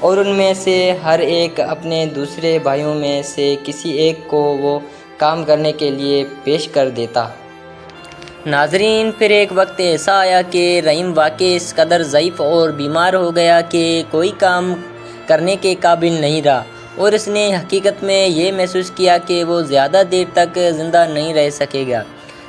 اور ان میں سے ہر ایک اپنے دوسرے بھائیوں میں سے کسی ایک کو وہ کام کرنے کے لیے پیش کر دیتا۔ ناظرین، پھر ایک وقت ایسا آیا کہ رحیم واقعی اس قدر ضعیف اور بیمار ہو گیا کہ کوئی کام کرنے کے قابل نہیں رہا، اور اس نے حقیقت میں یہ محسوس کیا کہ وہ زیادہ دیر تک زندہ نہیں رہ سکے گا۔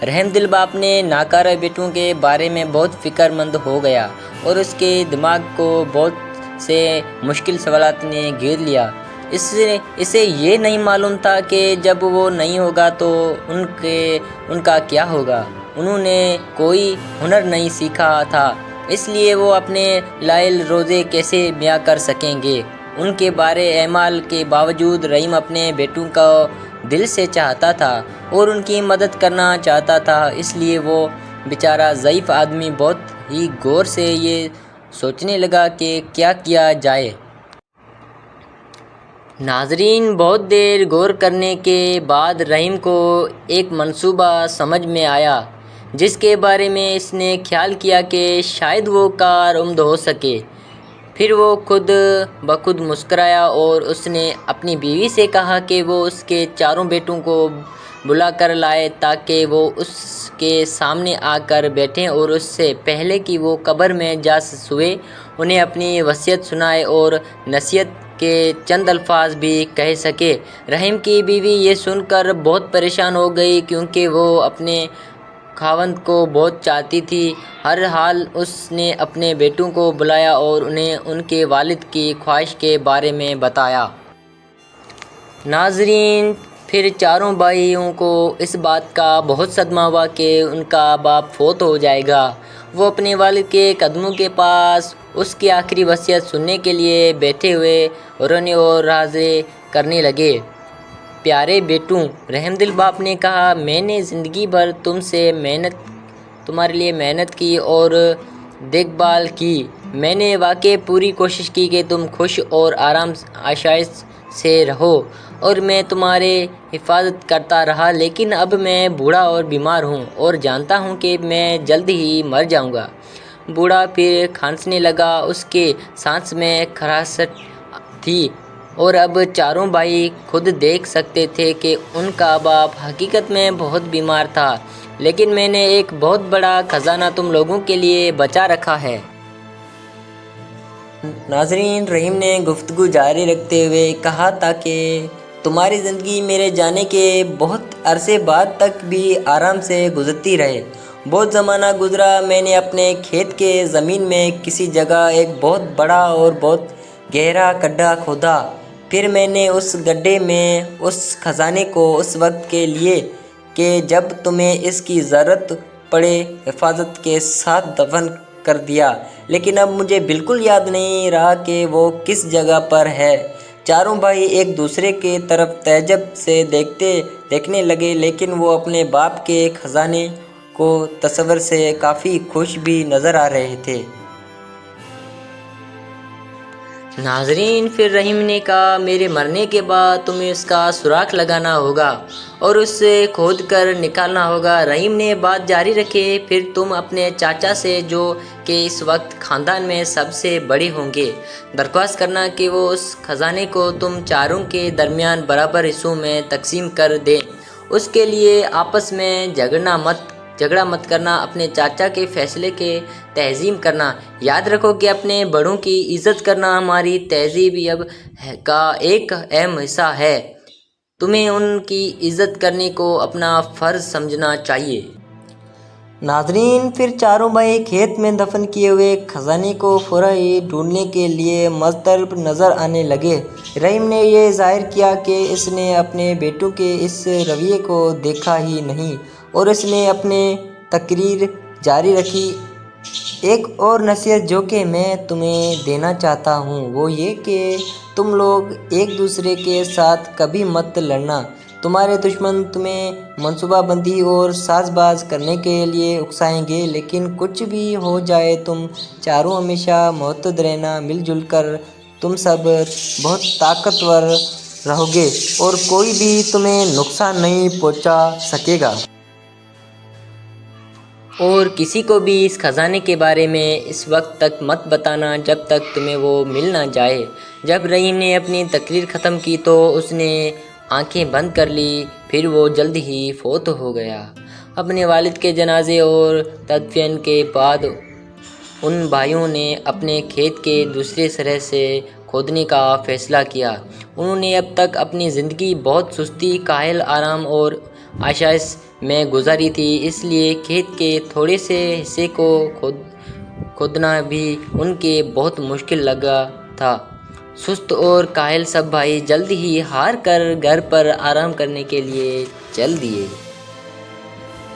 رحیم دل باپ نے ناکارہ بیٹوں کے بارے میں بہت فکر مند ہو گیا، اور اس کے دماغ کو بہت سے مشکل سوالات نے گھیر لیا۔ اسے یہ نہیں معلوم تھا کہ جب وہ نہیں ہوگا تو ان کا کیا ہوگا۔ انہوں نے کوئی ہنر نہیں سیکھا تھا، اس لیے وہ اپنے لائل روزے کیسے بیاں کر سکیں گے۔ ان کے بارے اعمال کے باوجود رحیم اپنے بیٹوں کو دل سے چاہتا تھا اور ان کی مدد کرنا چاہتا تھا، اس لیے وہ بیچارہ ضعیف آدمی بہت ہی غور سے یہ سوچنے لگا کہ کیا کیا جائے۔ ناظرین، بہت دیر غور کرنے کے بعد رحیم کو ایک منصوبہ سمجھ میں آیا، جس کے بارے میں اس نے خیال کیا کہ شاید وہ کارآمد ہو سکے۔ پھر وہ خود بخود مسکرایا اور اس نے اپنی بیوی سے کہا کہ وہ اس کے چاروں بیٹوں کو بلا کر لائے تاکہ وہ اس کے سامنے آ کر بیٹھیں اور اس سے پہلے کہ وہ قبر میں جا سوئے انہیں اپنی وصیت سنائے اور نصیحت کے چند الفاظ بھی کہہ سکے۔ رحیم کی بیوی یہ سن کر بہت پریشان ہو گئی، کیونکہ وہ اپنے خاوند کو بہت چاہتی تھی۔ ہر حال اس نے اپنے بیٹوں کو بلایا اور انہیں ان کے والد کی خواہش کے بارے میں بتایا۔ ناظرین، پھر چاروں بھائیوں کو اس بات کا بہت صدمہ ہوا کہ ان کا باپ فوت ہو جائے گا۔ وہ اپنے والد کے قدموں کے پاس اس کی آخری وصیت سننے کے لیے بیٹھے ہوئے رونے اور رازیں کرنے لگے۔ پیارے بیٹوں، رحیم دل باپ نے کہا، میں نے زندگی بھر تمہارے لیے محنت کی اور دیکھ بھال کی۔ میں نے واقعی پوری کوشش کی کہ تم خوش اور آرام آسائش سے رہو اور میں تمہاری حفاظت کرتا رہا، لیکن اب میں بوڑھا اور بیمار ہوں اور جانتا ہوں کہ میں جلد ہی مر جاؤں گا۔ بوڑھا پھر کھانسنے لگا، اس کے سانس میں خراش تھی، اور اب چاروں بھائی خود دیکھ سکتے تھے کہ ان کا باپ حقیقت میں بہت بیمار تھا، لیکن میں نے ایک بہت بڑا خزانہ تم لوگوں کے لیے بچا رکھا ہے۔ ناظرین، رحیم نے گفتگو جاری رکھتے ہوئے کہا تاکہ تمہاری زندگی میرے جانے کے بہت عرصے بعد تک بھی آرام سے گزرتی رہے۔ بہت زمانہ گزرا، میں نے اپنے کھیت کے زمین میں کسی جگہ ایک بہت بڑا اور بہت گہرا گڈھا کھودا۔ پھر میں نے اس گڈھے میں اس خزانے کو اس وقت کے لیے کہ جب تمہیں اس کی ضرورت پڑے حفاظت کے ساتھ دفن کر دیا، لیکن اب مجھے بالکل یاد نہیں رہا کہ وہ کس جگہ پر ہے۔ چاروں بھائی ایک دوسرے کی طرف تعجب سے دیکھنے لگے، لیکن وہ اپنے باپ کے خزانے کو تصور سے کافی خوش بھی نظر آ رہے تھے۔ ناظرین، پھر رحیم نے کہا، میرے مرنے کے بعد تمہیں اس کا سراغ لگانا ہوگا اور اسے کھود کر نکالنا ہوگا۔ رحیم نے بات جاری رکھی، پھر تم اپنے چاچا سے، جو کہ اس وقت خاندان میں سب سے بڑے ہوں گے، درخواست کرنا کہ وہ اس خزانے کو تم چاروں کے درمیان برابر حصوں میں تقسیم کر دیں۔ اس کے لیے آپس میں جھگڑا مت کرنا، اپنے چاچا کے فیصلے کی تعظیم کرنا۔ یاد رکھو کہ اپنے بڑوں کی عزت کرنا ہماری تہذیب کا ایک اہم حصہ ہے۔ تمہیں ان کی عزت کرنے کو اپنا فرض سمجھنا چاہیے۔ ناظرین، پھر چاروں بھائی کھیت میں دفن کیے ہوئے خزانے کو فوراً ہی ڈھونڈنے کے لیے مضطرب نظر آنے لگے۔ رحیم نے یہ ظاہر کیا کہ اس نے اپنے بیٹوں کے اس رویے کو دیکھا ہی نہیں، اور اس نے اپنی تقریر جاری رکھی، ایک اور نصیحت جو کہ میں تمہیں دینا چاہتا ہوں وہ یہ کہ تم لوگ ایک دوسرے کے ساتھ کبھی مت لڑنا۔ تمہارے دشمن تمہیں منصوبہ بندی اور ساز باز کرنے کے لیے اکسائیں گے، لیکن کچھ بھی ہو جائے تم چاروں ہمیشہ متحد رہنا، مل جل کر تم سب بہت طاقتور رہو گے اور کوئی بھی تمہیں نقصان نہیں پہنچا سکے گا۔ اور کسی کو بھی اس خزانے کے بارے میں اس وقت تک مت بتانا جب تک تمہیں وہ مل نہ جائے۔ جب رحیم نے اپنی تقریر ختم کی تو اس نے آنکھیں بند کر لی، پھر وہ جلد ہی فوت ہو گیا۔ اپنے والد کے جنازے اور تدفین کے بعد ان بھائیوں نے اپنے کھیت کے دوسرے سرے سے کھودنے کا فیصلہ کیا۔ انہوں نے اب تک اپنی زندگی بہت سستی، کاہل، آرام اور آسائش میں گزاری تھی، اس لیے کھیت کے تھوڑے سے حصے کو کھودنا بھی ان کے بہت مشکل لگا تھا۔ سست اور کاہل سب بھائی جلد ہی ہار کر گھر پر آرام کرنے کے لیے چل دیے۔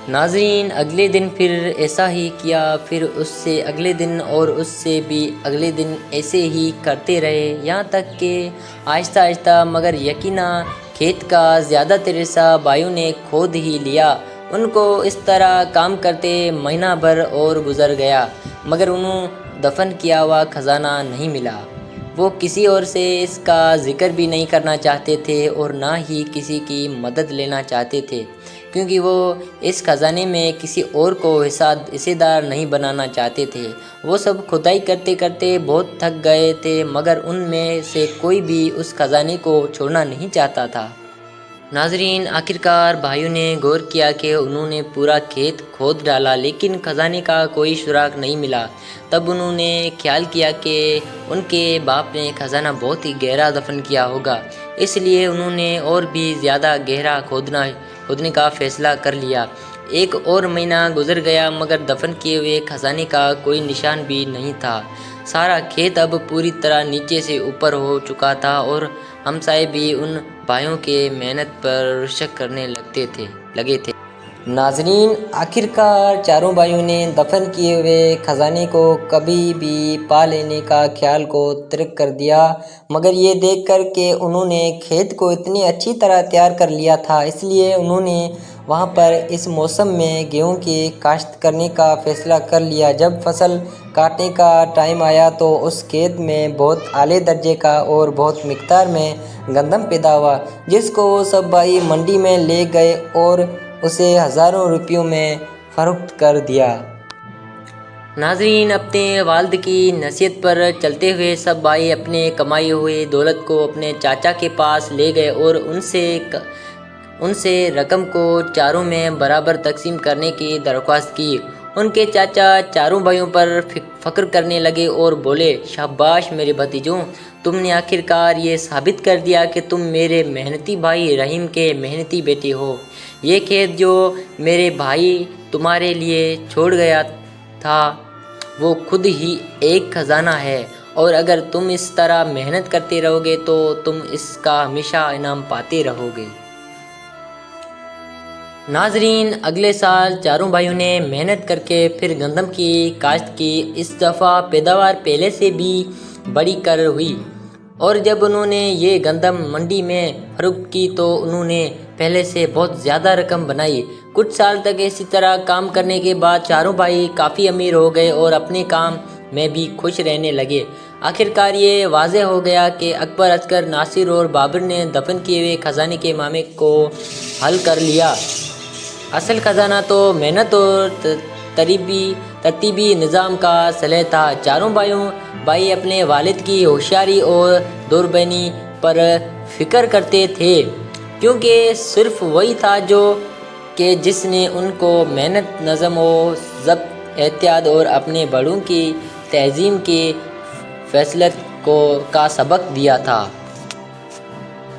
ناظرین، اگلے دن پھر ایسا ہی کیا، پھر اس سے اگلے دن اور اس سے بھی اگلے دن ایسے ہی کرتے رہے، یہاں تک کہ آہستہ آہستہ مگر یقیناً کھیت کا زیادہ تر حصہ بھائیوں نے کھود ہی لیا۔ ان کو اس طرح کام کرتے مہینہ بھر اور گزر گیا، مگر انہیں دفن کیا ہوا خزانہ نہیں ملا۔ وہ کسی اور سے اس کا ذکر بھی نہیں کرنا چاہتے تھے اور نہ ہی کسی کی مدد لینا چاہتے تھے، کیونکہ وہ اس خزانے میں کسی اور کو حصہ دار نہیں بنانا چاہتے تھے۔ وہ سب کھدائی کرتے کرتے بہت تھک گئے تھے، مگر ان میں سے کوئی بھی اس خزانے کو چھوڑنا نہیں چاہتا تھا۔ ناظرین، آخرکار بھائیوں نے غور کیا کہ انہوں نے پورا کھیت کھود ڈالا لیکن خزانے کا کوئی سراغ نہیں ملا۔ تب انہوں نے خیال کیا کہ ان کے باپ نے خزانہ بہت ہی گہرا دفن کیا ہوگا، اس لیے انہوں نے اور بھی زیادہ گہرا کھودنے کا فیصلہ کر لیا۔ ایک اور مہینہ گزر گیا مگر دفن کیے ہوئے خزانے کا کوئی نشان بھی نہیں تھا۔ سارا کھیت اب پوری طرح نیچے سے اوپر ہو چکا تھا اور ہمسائے بھی ان بھائیوں کے محنت پر شک کرنے لگے تھے۔ ناظرین، آخرکار چاروں بھائیوں نے دفن کیے ہوئے خزانے کو کبھی بھی پا لینے کا خیال کو ترک کر دیا، مگر یہ دیکھ کر کہ انہوں نے کھیت کو اتنی اچھی طرح تیار کر لیا تھا، اس لیے انہوں نے وہاں پر اس موسم میں گیہوں کی کاشت کرنے کا فیصلہ کر لیا۔ جب فصل کاٹنے کا ٹائم آیا تو اس کھیت میں بہت اعلیٰ درجے کا اور بہت مقدار میں گندم پیدا ہوا، جس کو وہ سب بھائی منڈی میں لے گئے اور اسے ہزاروں روپیوں میں فروخت کر دیا۔ ناظرین، اپنے والد کی نصیحت پر چلتے ہوئے سب بھائی اپنے کمائی ہوئی دولت کو اپنے چاچا کے پاس لے گئے اور ان سے رقم کو چاروں میں برابر تقسیم کرنے کی درخواست کی۔ ان کے چاچا چاروں بھائیوں پر فخر کرنے لگے اور بولے، شاباش میرے بھتیجوں، تم نے آخرکار یہ ثابت کر دیا کہ تم میرے محنتی بھائی رحیم کے محنتی بیٹے ہو۔ یہ کھیت جو میرے بھائی تمہارے لیے چھوڑ گیا تھا وہ خود ہی ایک خزانہ ہے، اور اگر تم اس طرح محنت کرتے رہو گے تو تم اس کا ہمیشہ انعام پاتے رہو گے۔ ناظرین، اگلے سال چاروں بھائیوں نے محنت کر کے پھر گندم کی کاشت کی۔ اس دفعہ پیداوار پہلے سے بھی بڑھ کر ہوئی، اور جب انہوں نے یہ گندم منڈی میں فروخت کی تو انہوں نے پہلے سے بہت زیادہ رقم بنائی۔ کچھ سال تک اسی طرح کام کرنے کے بعد چاروں بھائی کافی امیر ہو گئے اور اپنے کام میں بھی خوش رہنے لگے۔ آخرکار یہ واضح ہو گیا کہ اکبر، اصغر، ناصر اور بابر نے دفن کیے ہوئے خزانے کے معاملے کو حل کر لیا۔ اصل خزانہ تو محنت اور ترتیبی نظام کا صلہ تھا۔ چاروں بھائی اپنے والد کی ہوشیاری اور دوربینی پر فخر کرتے تھے، کیونکہ صرف وہی تھا جس نے ان کو محنت، نظم و ضبط، احتیاط اور اپنے بڑوں کی تعظیم کی فضیلت کا سبق دیا تھا۔